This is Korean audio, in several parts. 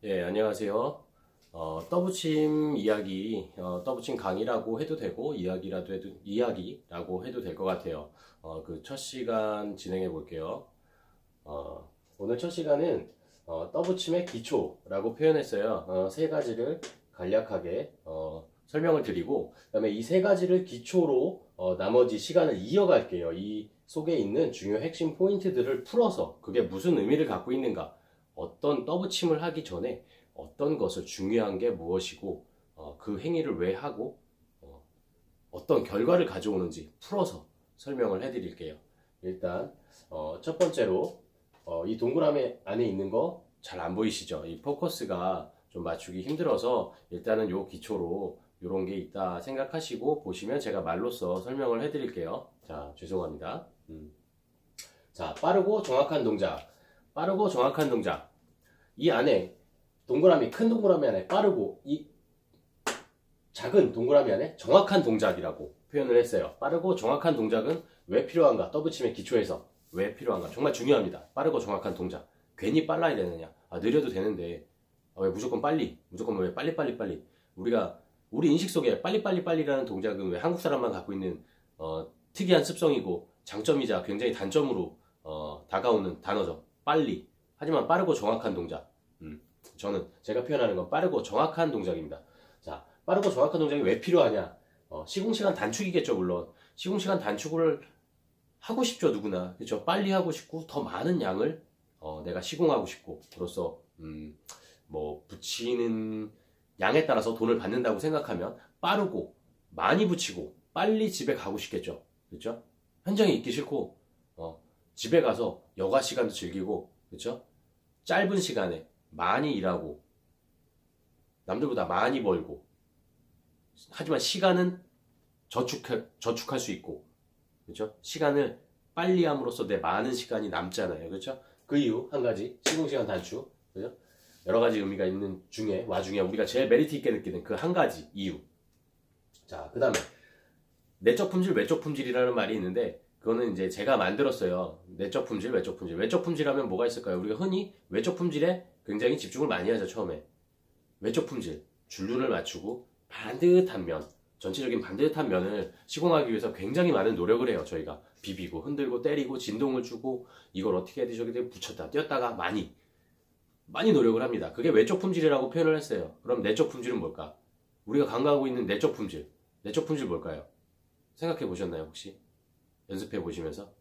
예, 안녕하세요. 떠붙임 이야기, 떠붙임 강의라고 해도 되고, 이야기라고 해도 될 것 같아요. 그 첫 시간 진행해 볼게요. 오늘 첫 시간은, 떠붙임의 기초라고 표현했어요. 세 가지를 간략하게, 설명을 드리고, 그 다음에 이 세 가지를 기초로, 나머지 시간을 이어갈게요. 이 속에 있는 중요 핵심 포인트들을 풀어서, 그게 무슨 의미를 갖고 있는가, 어떤 떠붙임을 하기 전에 어떤 것을 중요한 게 무엇이고 그 행위를 왜 하고 어떤 결과를 가져오는지 풀어서 설명을 해드릴게요. 일단 첫 번째로 이 동그라미 안에 있는 거 잘 안 보이시죠? 이 포커스가 좀 맞추기 힘들어서 일단은 요 기초로 요런 게 있다 생각하시고 보시면 제가 말로써 설명을 해드릴게요. 자, 죄송합니다. 자, 빠르고 정확한 동작. 빠르고 정확한 동작. 이 안에 동그라미, 큰 동그라미 안에 빠르고 이 작은 동그라미 안에 정확한 동작이라고 표현을 했어요. 빠르고 정확한 동작은 왜 필요한가? 떠붙임의 기초에서 왜 필요한가? 정말 중요합니다. 빠르고 정확한 동작. 괜히 빨라야 되느냐? 느려도 되는데 왜 무조건 빨리? 무조건 왜 빨리? 우리 인식 속에 빨리라는 동작은 왜 한국 사람만 갖고 있는 특이한 습성이고 장점이자 굉장히 단점으로 다가오는 단어죠. 빨리. 하지만 빠르고 정확한 동작. 제가 표현하는 건 빠르고 정확한 동작입니다. 자, 빠르고 정확한 동작이 왜 필요하냐? 시공시간 단축이겠죠, 물론. 시공시간 단축을 하고 싶죠, 누구나. 그렇죠? 빨리 하고 싶고, 더 많은 양을 내가 시공하고 싶고, 그로써 붙이는 양에 따라서 돈을 받는다고 생각하면 빠르고 많이 붙이고 빨리 집에 가고 싶겠죠. 그렇죠? 현장에 있기 싫고 집에 가서 여가 시간도 즐기고, 그렇죠? 짧은 시간에 많이 일하고 남들보다 많이 벌고, 하지만 시간은 저축할 수 있고, 그렇죠? 시간을 빨리 함으로써 내 많은 시간이 남잖아요. 그렇죠? 그 이유 한 가지, 시공시간 단축. 그렇죠? 여러 가지 의미가 있는 와중에 우리가 제일 메리트 있게 느끼는 그 한 가지 이유. 자, 그 다음에 내적 품질, 외적 품질이라는 말이 있는데, 그거는 이제 제가 만들었어요. 내적 품질, 외적 품질. 외적 품질하면 뭐가 있을까요? 우리가 흔히 외적 품질에 굉장히 집중을 많이 하죠, 처음에. 외적 품질, 줄눈을 맞추고 반듯한 면, 전체적인 반듯한 면을 시공하기 위해서 굉장히 많은 노력을 해요. 저희가 비비고 흔들고 때리고 진동을 주고 이걸 어떻게 해야 되지? 붙였다 띄었다가 많이 노력을 합니다. 그게 외적 품질이라고 표현을 했어요. 그럼 내적 품질은 뭘까? 우리가 강구하고 있는 내적 품질 뭘까요? 생각해 보셨나요, 혹시? 연습해 보시면서?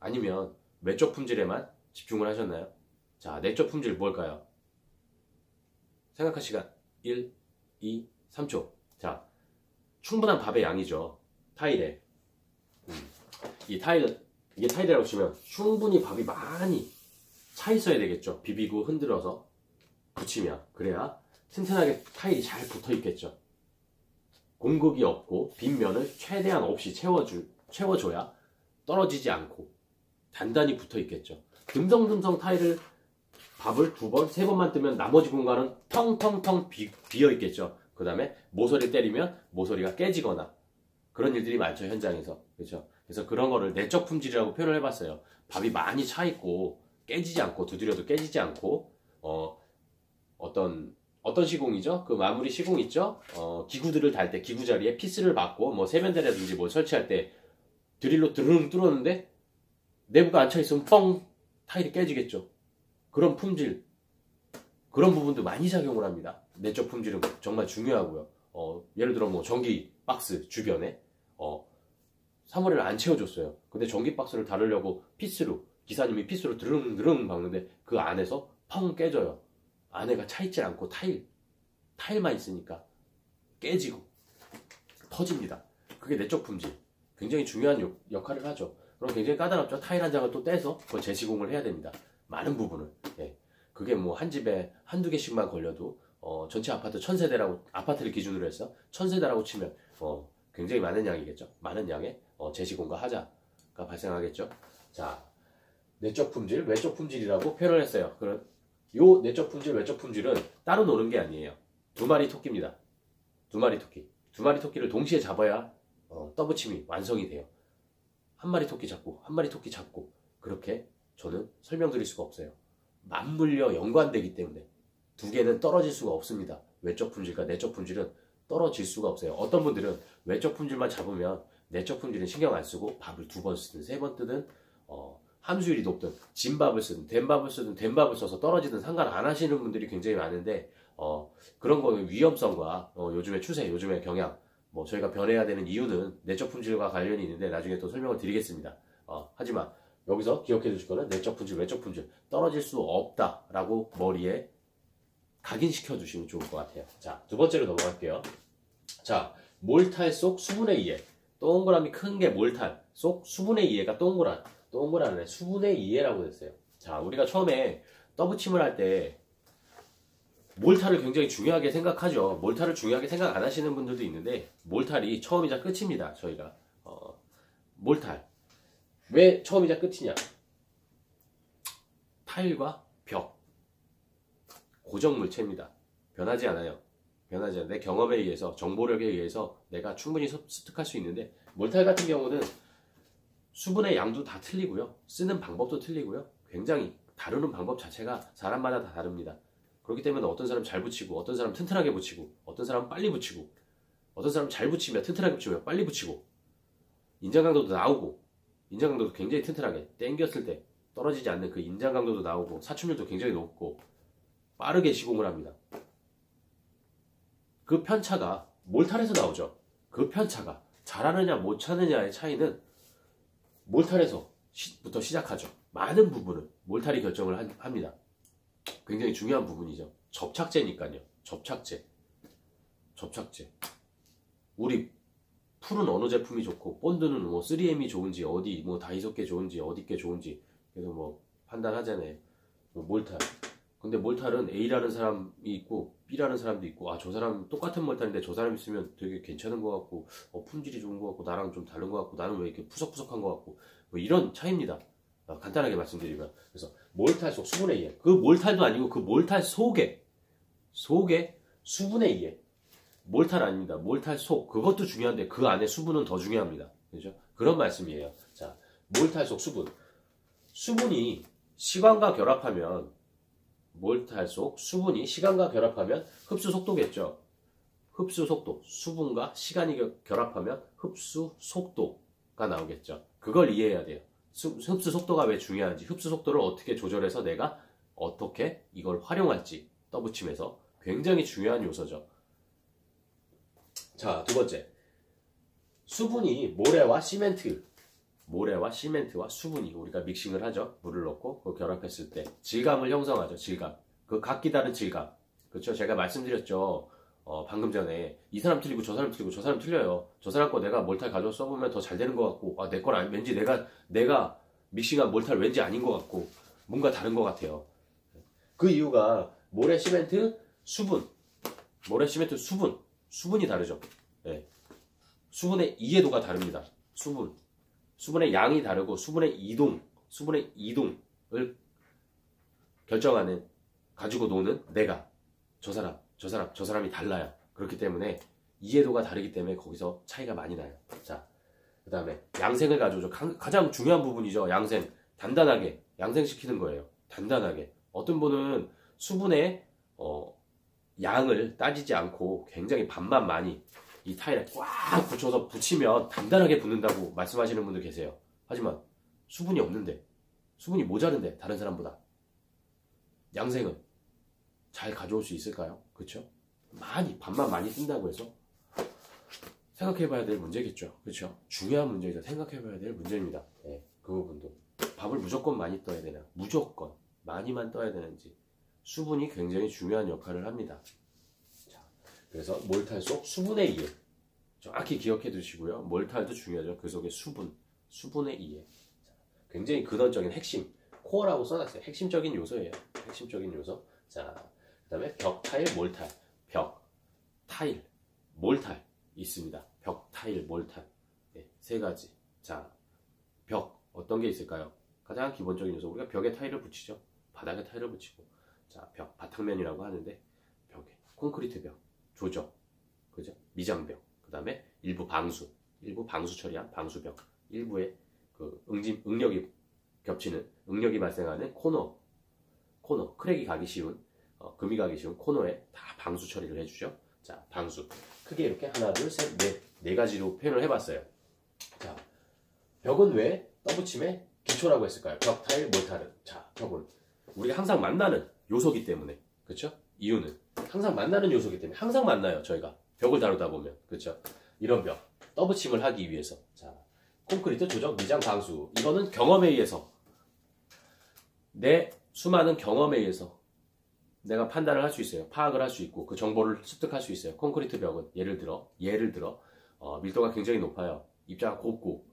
아니면 외적 품질에만 집중을 하셨나요? 자, 내적 품질 뭘까요? 생각할 시간 1, 2, 3초. 자, 충분한 밥의 양이죠. 타일에. 이게 타일이라고 치면 충분히 밥이 많이 차 있어야 되겠죠. 비비고 흔들어서 붙이면. 그래야 튼튼하게 타일이 잘 붙어 있겠죠. 공극이 없고 빈면을 최대한 없이 채워줘야 떨어지지 않고 단단히 붙어 있겠죠. 듬성듬성 밥을 2번, 3번만 뜨면 나머지 공간은 텅텅텅 비어 있겠죠. 그 다음에 모서리 때리면 모서리가 깨지거나 그런 일들이 많죠, 현장에서. 그렇죠? 그래서 그런 거를 내적 품질이라고 표현을 해봤어요. 밥이 많이 차 있고 깨지지 않고, 두드려도 깨지지 않고, 어떤 시공이죠? 그 마무리 시공 있죠? 기구들을 달 때 기구 자리에 피스를 받고 세면대라든지 설치할 때 드릴로 드르릉 뚫었는데 내부가 안 차 있으면 뻥! 타일이 깨지겠죠. 그런 품질, 그런 부분도 많이 작용을 합니다. 내적 품질은 정말 중요하고요. 예를 들어 전기 박스 주변에 사물을 안 채워줬어요. 근데 전기 박스를 다루려고 기사님이 피스로 드릉드릉 박는데 그 안에서 펑 깨져요. 안에가 차 있질 않고 타일만 있으니까 깨지고 터집니다. 그게 내적 품질. 굉장히 중요한 역할을 하죠. 그럼 굉장히 까다롭죠. 타일 한 장을 또 떼서 그걸 재시공을 해야 됩니다. 많은 부분을. 예. 그게 한 집에 한두 개씩만 걸려도 전체 아파트 1000세대라고, 아파트를 기준으로 해서 1000세대라고 치면 굉장히 많은 양이겠죠. 많은 양의 재시공과 하자가 발생하겠죠. 자, 내적 품질, 외적 품질이라고 표현을 했어요. 요 내적 품질, 외적 품질은 따로 노는 게 아니에요. 2마리 토끼입니다. 2마리 토끼. 2마리 토끼를 동시에 잡아야 떠붙임이 완성이 돼요. 한 마리 토끼 잡고 그렇게 저는 설명드릴 수가 없어요. 맞물려 연관되기 때문에. 두 개는 떨어질 수가 없습니다. 외적 품질과 내적 품질은 떨어질 수가 없어요. 어떤 분들은 외적 품질만 잡으면 내적 품질은 신경 안 쓰고 밥을 2번 쓰든 3번 뜨든 함수율이 높든 진밥을 쓰든 된밥을 쓰든 된밥을 써서 떨어지든 상관 안 하시는 분들이 굉장히 많은데 그런 거는 위험성과 요즘의 추세, 요즘의 경향 뭐 저희가 변해야 되는 이유는 내적 품질과 관련이 있는데 나중에 또 설명을 드리겠습니다. 하지만 여기서 기억해 두실 거는 내적 품질, 외적 품질 떨어질 수 없다라고 머리에 각인시켜 두시면 좋을 것 같아요. 자, 두 번째로 넘어갈게요. 자, 몰탈 속 수분의 이해. 동그라미 큰 게 몰탈 속 수분의 이해가 동그라미 수분의 이해라고 했어요. 자, 우리가 처음에 떠붙임을 할 때 몰탈을 굉장히 중요하게 생각하죠. 몰탈을 중요하게 생각 안 하시는 분들도 있는데 몰탈이 처음이자 끝입니다. 저희가 몰탈 왜 처음이자 끝이냐? 타일과 벽 고정물체입니다. 변하지 않아요. 변하지 않아요. 내 경험에 의해서 정보력에 의해서 내가 충분히 습득할 수 있는데 몰탈 같은 경우는 수분의 양도 다 틀리고요. 쓰는 방법도 틀리고요. 굉장히 다루는 방법 자체가 사람마다 다 다릅니다. 그렇기 때문에 어떤 사람 잘 붙이고 어떤 사람 튼튼하게 붙이고 어떤 사람 빨리 붙이고 어떤 사람 잘 붙이면 튼튼하게 붙이면 빨리 붙이고 인장 강도도 나오고 인장 강도도 굉장히 튼튼하게 당겼을 때 떨어지지 않는 그 인장 강도도 나오고 사출률도 굉장히 높고 빠르게 시공을 합니다. 그 편차가 몰탈에서 나오죠. 그 편차가 잘하느냐 못하느냐의 차이는 몰탈에서부터 시작하죠. 많은 부분을 몰탈이 결정을 합니다. 굉장히 중요한 부분이죠. 접착제니까요. 접착제. 우리 풀은 어느 제품이 좋고 본드는 뭐 3M이 좋은지 어디 뭐 다이소께 좋은지 어디 게 좋은지 그래서 뭐 판단하잖아요. 뭐 몰탈. 근데 몰탈은 A라는 사람이 있고 B라는 사람도 있고 저 사람 똑같은 몰탈인데 저 사람 있으면 되게 괜찮은 것 같고 품질이 좋은 것 같고 나랑 좀 다른 것 같고 나는 왜 이렇게 푸석푸석한 것 같고 뭐 이런 차이입니다. 간단하게 말씀드리면 그래서 몰탈 속 수분의 이해 그 몰탈도 아니고 그 몰탈 속에 수분의 이해 몰탈 아닙니다. 몰탈 속 그것도 중요한데 그 안에 수분은 더 중요합니다. 그죠? 그런 말씀이에요. 자, 몰탈 속 수분이 시간과 결합하면 몰탈 속 수분이 시간과 결합하면 흡수 속도겠죠. 흡수 속도 수분과 시간이 결합하면 흡수 속도가 나오겠죠. 그걸 이해해야 돼요. 흡수 속도가 왜 중요한지 흡수 속도를 어떻게 조절해서 내가 어떻게 이걸 활용할지 떠붙임에서 굉장히 중요한 요소죠. 자, 두 번째 수분이 모래와 시멘트와 수분이 우리가 믹싱을 하죠. 물을 넣고 그걸 결합했을 때 질감을 형성하죠. 질감 그 각기 다른 질감 그렇죠. 제가 말씀드렸죠. 방금 전에 이 사람 틀리고 저 사람 틀리고 저 사람 틀려요. 저 사람 거 내가 몰탈 가져서 써보면 더 잘 되는 것 같고 내 건 왠지 내가 믹싱한 몰탈 왠지 아닌 것 같고 뭔가 다른 것 같아요. 그 이유가 모래 시멘트 수분이 다르죠. 네. 수분의 이해도가 다릅니다. 수분의 양이 다르고 수분의 이동을 결정하는 가지고 노는 내가 저 사람이 달라요. 그렇기 때문에 이해도가 다르기 때문에 거기서 차이가 많이 나요. 자, 그 다음에 양생을 가져오죠. 가장 중요한 부분이죠. 단단하게 양생시키는 거예요. 단단하게. 어떤 분은 수분의 양을 따지지 않고 굉장히 반만 많이 이 타일에 꽉 붙여서 붙이면 단단하게 붙는다고 말씀하시는 분들 계세요. 하지만 수분이 없는데 수분이 모자른데 다른 사람보다 양생은 잘 가져올 수 있을까요? 그렇죠? 반만 많이 뜬다고 해서 생각해봐야 될 문제겠죠. 그렇죠? 중요한 문제이자 생각해봐야 될 문제입니다. 네, 그 부분도 밥을 무조건 많이 떠야 되나 무조건 많이만 떠야 되는지 수분이 굉장히 중요한 역할을 합니다. 자, 그래서 몰탈 속 수분의 이해 정확히 기억해 두시고요. 몰탈도 중요하죠. 그 속에 수분의 이해 굉장히 근원적인 핵심 코어라고 써놨어요. 핵심적인 요소예요. 핵심적인 요소. 자, 그 다음에 벽, 타일, 몰탈. 벽, 타일, 몰탈 있습니다. 벽, 타일, 몰탈. 네, 세 가지. 자, 벽 어떤 게 있을까요? 가장 기본적인 요소 우리가 벽에 타일을 붙이죠. 바닥에 타일을 붙이고 자, 벽, 바탕면이라고 하는데 벽에 콘크리트 벽, 조적, 그죠? 미장벽, 그 다음에 일부 방수 처리한 방수벽, 일부의 그 응력이 겹치는 응력이 발생하는 코너 크랙이 가기 쉬운 금이 가기 쉬운 코너에 다 방수 처리를 해주죠. 자, 방수. 크게 이렇게 하나, 둘, 셋, 넷, 네 가지로 표현을 해봤어요. 자, 벽은 왜 떠붙임의 기초라고 했을까요? 벽, 타일, 몰타르. 자, 벽은 우리가 항상 만나는 요소기 때문에, 그렇죠? 이유는 항상 만나는 요소기 때문에 항상 만나요. 저희가 벽을 다루다 보면, 그렇죠? 이런 벽, 떠붙임을 하기 위해서. 자, 콘크리트 조적, 미장, 방수. 이거는 경험에 의해서, 내 수많은 경험에 의해서 내가 판단을 할 수 있어요. 파악을 할 수 있고 그 정보를 습득할 수 있어요. 콘크리트 벽은 예를 들어 밀도가 굉장히 높아요. 입자가 곱고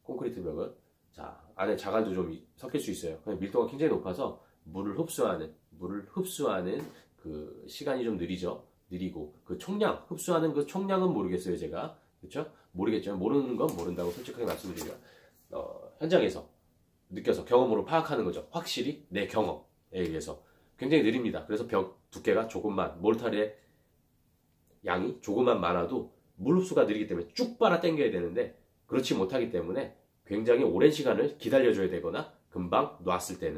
콘크리트 벽은 자 안에 자갈도 좀 섞일 수 있어요. 밀도가 굉장히 높아서 물을 흡수하는 그 시간이 좀 느리고 그 총량 흡수하는 그 총량은 모르겠어요. 제가 그렇죠? 모르겠지만 모르는 건 모른다고 솔직하게 말씀드리면 현장에서 느껴서 경험으로 파악하는 거죠. 확실히 내 경험에 의해서 굉장히 느립니다. 그래서 벽 두께가 조금만 몰타르의 양이 조금만 많아도 물 흡수가 느리기 때문에 쭉 빨아 당겨야 되는데 그렇지 못하기 때문에 굉장히 오랜 시간을 기다려줘야 되거나 금방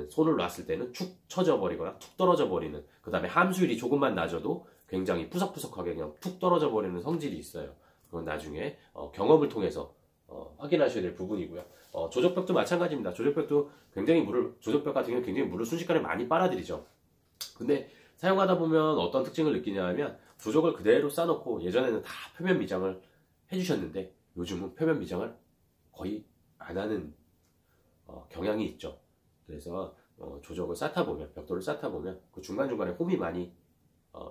손을 놨을 때는 축 처져 버리거나 툭 떨어져 버리는 그 다음에 함수율이 조금만 낮아도 굉장히 푸석푸석하게 그냥 툭 떨어져 버리는 성질이 있어요. 그건 나중에 경험을 통해서 확인하셔야 될 부분이고요. 조적벽도 마찬가지입니다. 조적벽도 조적벽 같은 경우는 굉장히 물을 순식간에 많이 빨아들이죠. 근데 사용하다 보면 어떤 특징을 느끼냐 하면 조적을 그대로 쌓아놓고 예전에는 다 표면 미장을 해주셨는데 요즘은 표면 미장을 거의 안 하는 경향이 있죠. 그래서 조적을 쌓다 보면 벽돌을 쌓다 보면 그 중간중간에 홈이 많이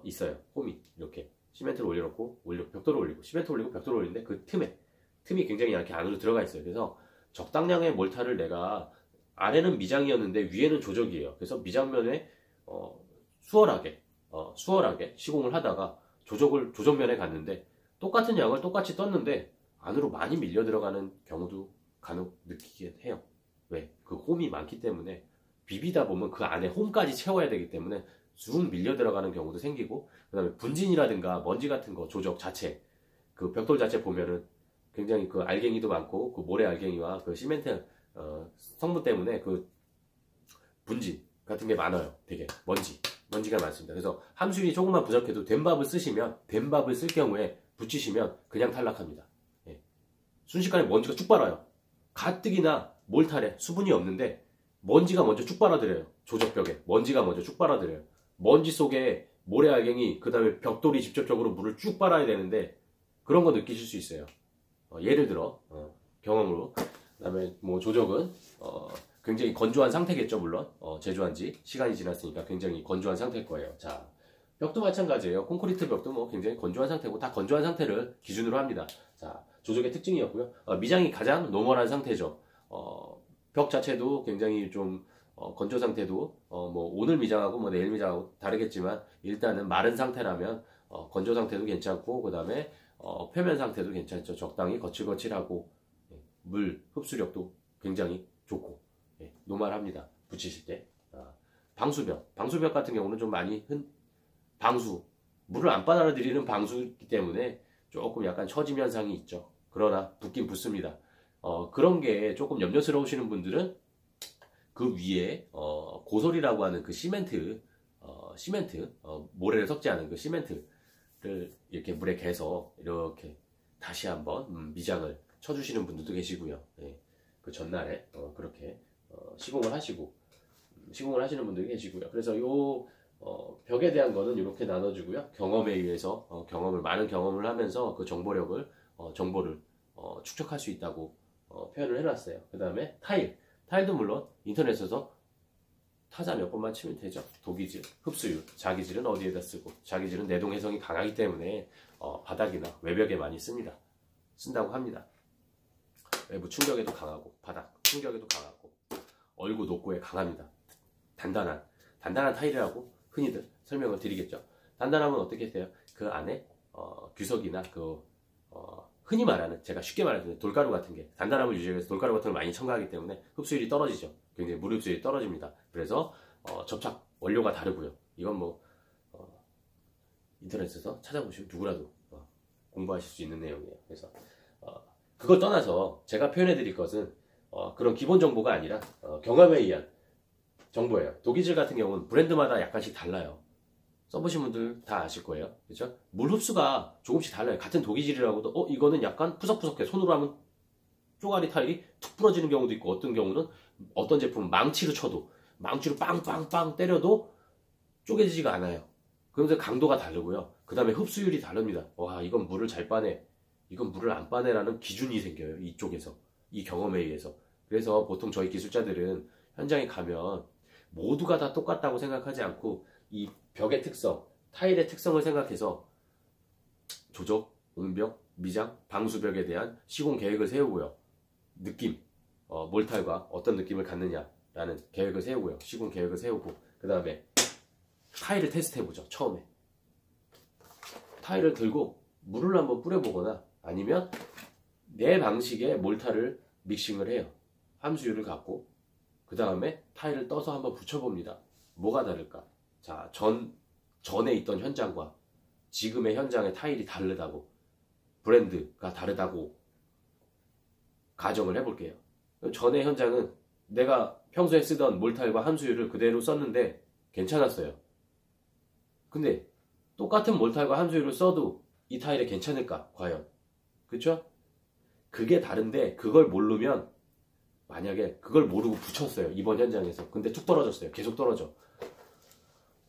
있어요. 홈이 이렇게 시멘트를 올려놓고 벽돌을 올리고 시멘트 올리고 벽돌을 올리는데 그 틈이 굉장히 이렇게 안으로 들어가 있어요. 그래서 적당량의 몰타를 내가 아래는 미장이었는데 위에는 조적이에요. 그래서 미장면에 수월하게 시공을 하다가 조정면에 갔는데 똑같은 양을 똑같이 떴는데 안으로 많이 밀려 들어가는 경우도 간혹 느끼게 해요. 왜? 그 홈이 많기 때문에 비비다 보면 그 안에 홈까지 채워야 되기 때문에 쑥 밀려 들어가는 경우도 생기고 그 다음에 분진이라든가 먼지 같은 거 조적 자체 그 벽돌 자체 보면은 굉장히 그 알갱이도 많고 그 모래 알갱이와 그 시멘트 성분 때문에 그 분진 같은 게 많아요. 되게 먼지가 많습니다. 그래서 함수율이 조금만 부족해도 된밥을 쓸 경우에 붙이시면 그냥 탈락합니다. 예. 순식간에 먼지가 쭉 빨아요. 가뜩이나 몰탈에 수분이 없는데 먼지가 먼저 쭉 빨아들여요. 조적벽에 먼지가 먼저 쭉 빨아들여요. 먼지 속에 모래 알갱이 그 다음에 벽돌이 직접적으로 물을 쭉 빨아야 되는데 그런 거 느끼실 수 있어요. 예를 들어 경험으로 그 다음에 뭐 조적은 굉장히 건조한 상태겠죠. 물론 제조한 지 시간이 지났으니까 굉장히 건조한 상태일 거예요. 자, 벽도 마찬가지예요. 콘크리트 벽도 뭐 굉장히 건조한 상태고 다 건조한 상태를 기준으로 합니다. 자, 조적의 특징이었고요. 미장이 가장 노멀한 상태죠. 벽 자체도 굉장히 좀 건조 상태도 뭐 오늘 미장하고 뭐 내일 미장하고 다르겠지만 일단은 마른 상태라면 건조 상태도 괜찮고 그 다음에 표면 상태도 괜찮죠. 적당히 거칠거칠하고 물 흡수력도 굉장히 좋고 노멀합니다. 붙이실 때. 방수벽 같은 경우는 좀 많이 물을 안 빨아들이는 방수이기 때문에 조금 약간 처짐 현상이 있죠. 그러나 붙긴 붙습니다. 그런 게 조금 염려스러우시는 분들은 그 위에 고솔이라고 하는 그 시멘트 모래를 섞지 않은 그 시멘트를 이렇게 물에 개서 이렇게 다시 한번 미장을 쳐주시는 분들도 계시고요. 예, 그 전날에 그렇게 시공을 하시는 분들이 계시고요. 그래서 요 벽에 대한 거는 이렇게 나눠주고요. 경험에 의해서 많은 경험을 하면서 그 정보를 축적할 수 있다고 표현을 해놨어요. 그 다음에 타일도 물론 인터넷에서 타자 몇 번만 치면 되죠. 도기질, 흡수율, 자기질은 어디에다 쓰고 자기질은 내동 해성이 강하기 때문에 바닥이나 외벽에 많이 쓴다고 합니다. 외부 충격에도 강하고 바닥 충격에도 강하고 얼구 녹고에 강합니다. 단단한 타일이라고 흔히들 설명을 드리겠죠. 단단하면 어떻게 돼요? 그 안에 규석이나 흔히 말하는 제가 쉽게 말하는 돌가루 같은 게 단단함을 유지하기 위해서 돌가루 같은 걸 많이 첨가하기 때문에 흡수율이 떨어지죠. 굉장히 물 흡수율이 떨어집니다. 그래서 접착 원료가 다르고요. 이건 뭐 인터넷에서 찾아보시면 누구라도 공부하실 수 있는 내용이에요. 그래서 그걸 떠나서 제가 표현해 드릴 것은 그런 기본 정보가 아니라 경험에 의한 정보예요. 도기질 같은 경우는 브랜드마다 약간씩 달라요. 써보신 분들 다 아실 거예요. 그죠? 물 흡수가 조금씩 달라요. 같은 독이질이라고도 이거는 약간 푸석푸석해. 손으로 하면 쪼가리 타일이 툭 부러지는 경우도 있고, 어떤 경우는 어떤 제품은 망치로 쳐도, 망치로 빵빵빵 때려도 쪼개지지가 않아요. 그러면서 강도가 다르고요. 그 다음에 흡수율이 다릅니다. 와, 이건 물을 잘 빠내, 이건 물을 안 빠내라는 기준이 생겨요. 이쪽에서, 이 경험에 의해서. 그래서 보통 저희 기술자들은 현장에 가면 모두가 다 똑같다고 생각하지 않고 이 벽의 특성, 타일의 특성을 생각해서 조적, 옹벽, 미장, 방수벽에 대한 시공 계획을 세우고요. 느낌, 몰탈과 어떤 느낌을 갖느냐라는 계획을 세우고요. 시공 계획을 세우고, 그 다음에 타일을 테스트해보죠. 처음에 타일을 들고 물을 한번 뿌려보거나 아니면 내 방식의 몰탈을 믹싱을 해요. 함수율을 갖고 그 다음에 타일을 떠서 한번 붙여봅니다. 뭐가 다를까? 자, 전에 있던 현장과 지금의 현장의 타일이 다르다고, 브랜드가 다르다고 가정을 해볼게요. 전의 현장은 내가 평소에 쓰던 몰탈과 함수율을 그대로 썼는데 괜찮았어요. 근데 똑같은 몰탈과 함수율을 써도 이 타일에 괜찮을까? 과연? 그쵸? 그게 다른데 그걸 모르면, 만약에 그걸 모르고 붙였어요. 이번 현장에서. 근데 툭 떨어졌어요. 계속 떨어져.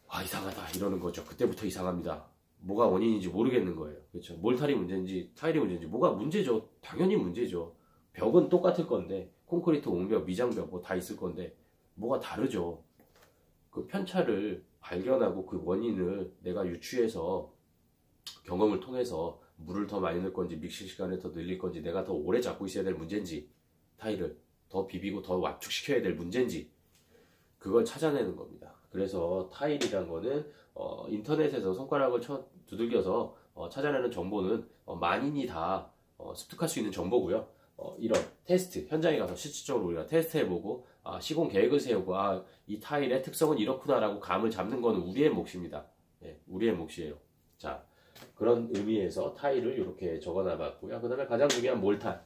아, 이상하다 이러는 거죠. 그때부터 이상합니다. 뭐가 원인인지 모르겠는 거예요. 그렇죠? 몰탈이 문제인지 타일이 문제인지, 뭐가 문제죠? 당연히 문제죠. 벽은 똑같을 건데, 콘크리트, 옹벽, 미장벽 뭐 다 있을 건데 뭐가 다르죠. 그 편차를 발견하고 그 원인을 내가 유추해서 경험을 통해서 물을 더 많이 넣을 건지, 믹싱 시간을 더 늘릴 건지, 내가 더 오래 잡고 있어야 될 문제인지, 타일을 더 비비고 더 압축시켜야 될 문제인지, 그걸 찾아내는 겁니다. 그래서 타일이란 거는 인터넷에서 손가락을 두들겨서 찾아내는 정보는 만인이 다 습득할 수 있는 정보고요. 이런 테스트, 현장에 가서 실질적으로 우리가 테스트해보고 시공 계획을 세우고, 이 타일의 특성은 이렇구나라고 감을 잡는 거는 우리의 몫입니다. 네, 우리의 몫이에요. 자, 그런 의미에서 타일을 이렇게 적어놔봤고요. 그 다음에 가장 중요한 몰탈.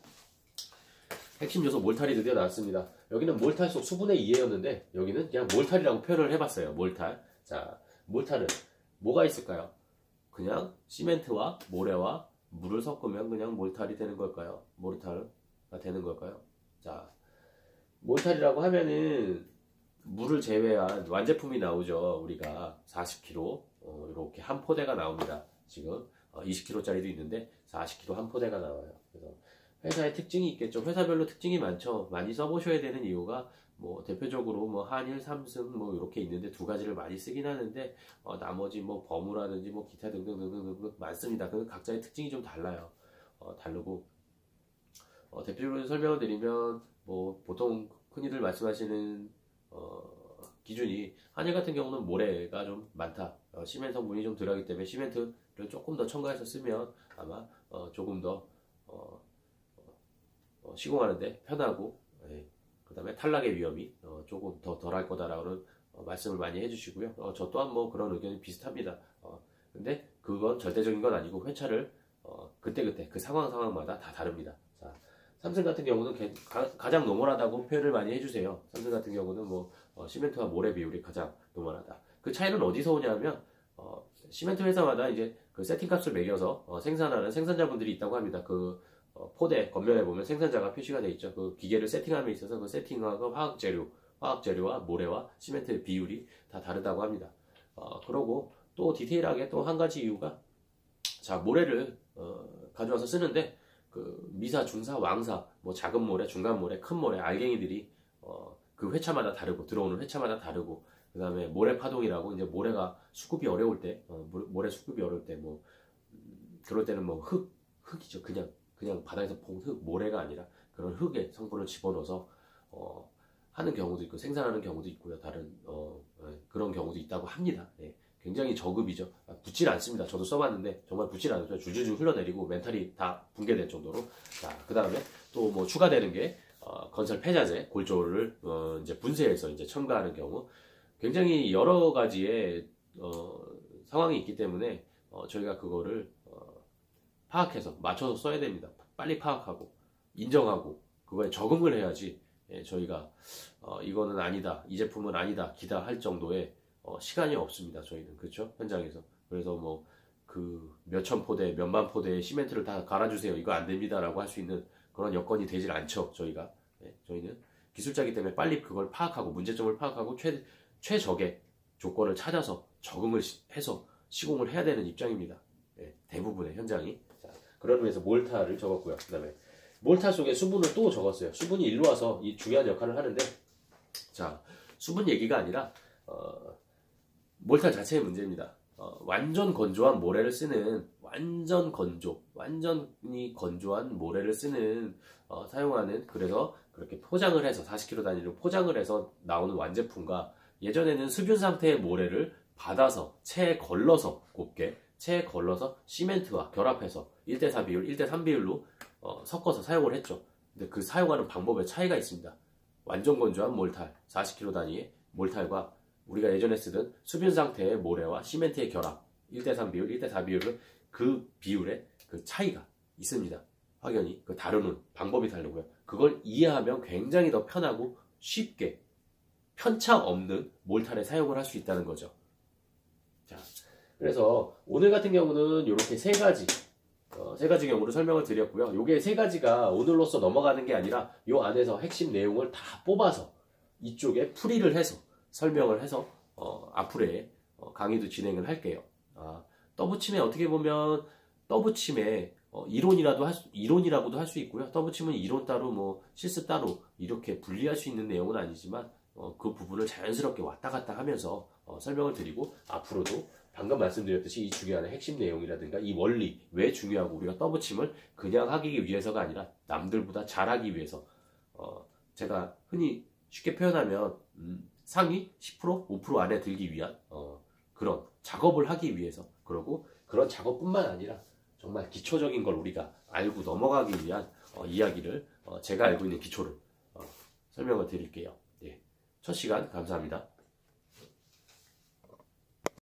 핵심 요소 몰탈이 드디어 나왔습니다. 여기는 몰탈 속 수분의 2였는데 여기는 그냥 몰탈이라고 표현을 해봤어요. 몰탈. 자, 몰탈은 뭐가 있을까요? 그냥 시멘트와 모래와 물을 섞으면 그냥 몰탈이 되는 걸까요? 몰탈가 되는 걸까요? 자, 몰탈이라고 하면은 물을 제외한 완제품이 나오죠. 우리가 40kg 이렇게 한 포대가 나옵니다. 지금 20kg짜리도 있는데 40kg 한 포대가 나와요. 그래서 회사의 특징이 있겠죠. 회사별로 특징이 많죠. 많이 써보셔야 되는 이유가 뭐 대표적으로 뭐 한일, 삼성 뭐 이렇게 있는데 두 가지를 많이 쓰긴 하는데 나머지 뭐 버무라든지 뭐 기타 등등 많습니다. 그 각자의 특징이 좀 달라요. 다르고 대표적으로 설명을 드리면 뭐 보통 흔히들 말씀하시는 기준이, 한일 같은 경우는 모래가 좀 많다. 시멘트 성분이 좀 들어가기 때문에 시멘트를 조금 더 첨가해서 쓰면 아마 조금 더 시공하는데 편하고, 그 다음에 탈락의 위험이 조금 더 덜할 거다라는 말씀을 많이 해주시고요. 저 또한 뭐 그런 의견이 비슷합니다. 근데 그건 절대적인 건 아니고 회차를 그때그때 그 상황마다 다 다릅니다. 자, 삼성 같은 경우는 가장 노멀하다고 표현을 많이 해주세요. 삼성 같은 경우는 뭐 시멘트와 모래 비율이 가장 노멀하다. 그 차이는 어디서 오냐면 시멘트 회사마다 이제 그 세팅값을 매겨서 생산하는 생산자분들이 있다고 합니다. 그 포대 겉면에 보면 생산자가 표시가 되어 있죠. 그 기계를 세팅함에 있어서 그 세팅하고 화학재료와 모래와 시멘트의 비율이 다 다르다고 합니다. 그러고 또 디테일하게 또 한 가지 이유가, 자, 모래를 가져와서 쓰는데 그 미사, 중사, 왕사, 뭐 작은 모래, 중간 모래, 큰 모래, 알갱이들이 그 회차마다 다르고, 들어오는 회차마다 다르고, 그 다음에 모래 파동이라고, 이제 모래가 수급이 어려울 때, 모래 수급이 어려울 때, 뭐 그럴 때는 뭐 흙이죠. 그냥 바닥에서 본 흙, 모래가 아니라 그런 흙에 성분을 집어넣어서 하는 경우도 있고, 생산하는 경우도 있고요. 다른 그런 경우도 있다고 합니다. 네. 굉장히 저급이죠. 붙질 않습니다. 저도 써봤는데 정말 붙질 않아요. 줄줄줄 흘러내리고 멘탈이 다 붕괴될 정도로. 자, 그 다음에 또 뭐 추가되는 게 건설 폐자재, 골조를 이제 분쇄해서 이제 첨가하는 경우, 굉장히 여러 가지의 상황이 있기 때문에 저희가 그거를 파악해서 맞춰서 써야 됩니다. 빨리 파악하고 인정하고 그거에 적응을 해야지 저희가 이거는 아니다, 이 제품은 아니다, 기다 할 정도의 시간이 없습니다. 저희는. 그렇죠? 현장에서. 그래서 뭐 그 몇천 포대, 몇만 포대의 시멘트를 다 갈아주세요. 이거 안 됩니다라고 할 수 있는 그런 여건이 되질 않죠. 저희가. 네, 저희는 기술자이기 때문에 빨리 그걸 파악하고 문제점을 파악하고 최적의 조건을 찾아서 적응을 해서 시공을 해야 되는 입장입니다. 네, 대부분의 현장이. 자, 그런 의미에서 몰타를 적었고요. 그 다음에 몰타 속에 수분을 또 적었어요. 수분이 일로 와서 이 중요한 역할을 하는데, 자, 수분 얘기가 아니라 몰타 자체의 문제입니다. 완전 건조한 모래를 쓰는 완전히 건조한 모래를 쓰는 사용하는, 그래서 그렇게 포장을 해서 40kg 단위로 포장을 해서 나오는 완제품과 예전에는 수분 상태의 모래를 받아서 체에 걸러서 곱게 체에 걸러서 시멘트와 결합해서 1대4 비율, 1대3 비율로 섞어서 사용을 했죠. 근데 그 사용하는 방법에 차이가 있습니다. 완전 건조한 몰탈 40kg 단위의 몰탈과 우리가 예전에 쓰던 수분 상태의 모래와 시멘트의 결합 1대3 비율, 1대4 비율은 그 비율의 그 차이가 있습니다. 확연히 그 다루는 방법이 다르고요. 그걸 이해하면 굉장히 더 편하고 쉽게 편차 없는 몰탈에 사용을 할 수 있다는 거죠. 자, 그래서 오늘 같은 경우는 이렇게 세 가지 경우로 설명을 드렸고요. 요게 세 가지가 오늘로써 넘어가는 게 아니라 요 안에서 핵심 내용을 다 뽑아서 이쪽에 풀이를 해서 설명을 해서 앞으로의 강의도 진행을 할게요. 떠붙임에 어떻게 보면 떠붙임에 이론이라고도 할 수 있고요. 떠붙임은 이론 따로 뭐 실습 따로 이렇게 분리할 수 있는 내용은 아니지만 그 부분을 자연스럽게 왔다 갔다 하면서 설명을 드리고, 앞으로도 방금 말씀드렸듯이 이 중요한 핵심 내용이라든가 이 원리 왜 중요하고 우리가 떠붙임을 그냥 하기 위해서가 아니라 남들보다 잘하기 위해서 제가 흔히 쉽게 표현하면 상위 10%, 5% 안에 들기 위한 그런 작업을 하기 위해서, 그리고 그런 작업뿐만 아니라 정말 기초적인 걸 우리가 알고 넘어가기 위한 이야기를 제가 알고 있는 기초를 설명을 드릴게요. 예. 첫 시간 감사합니다.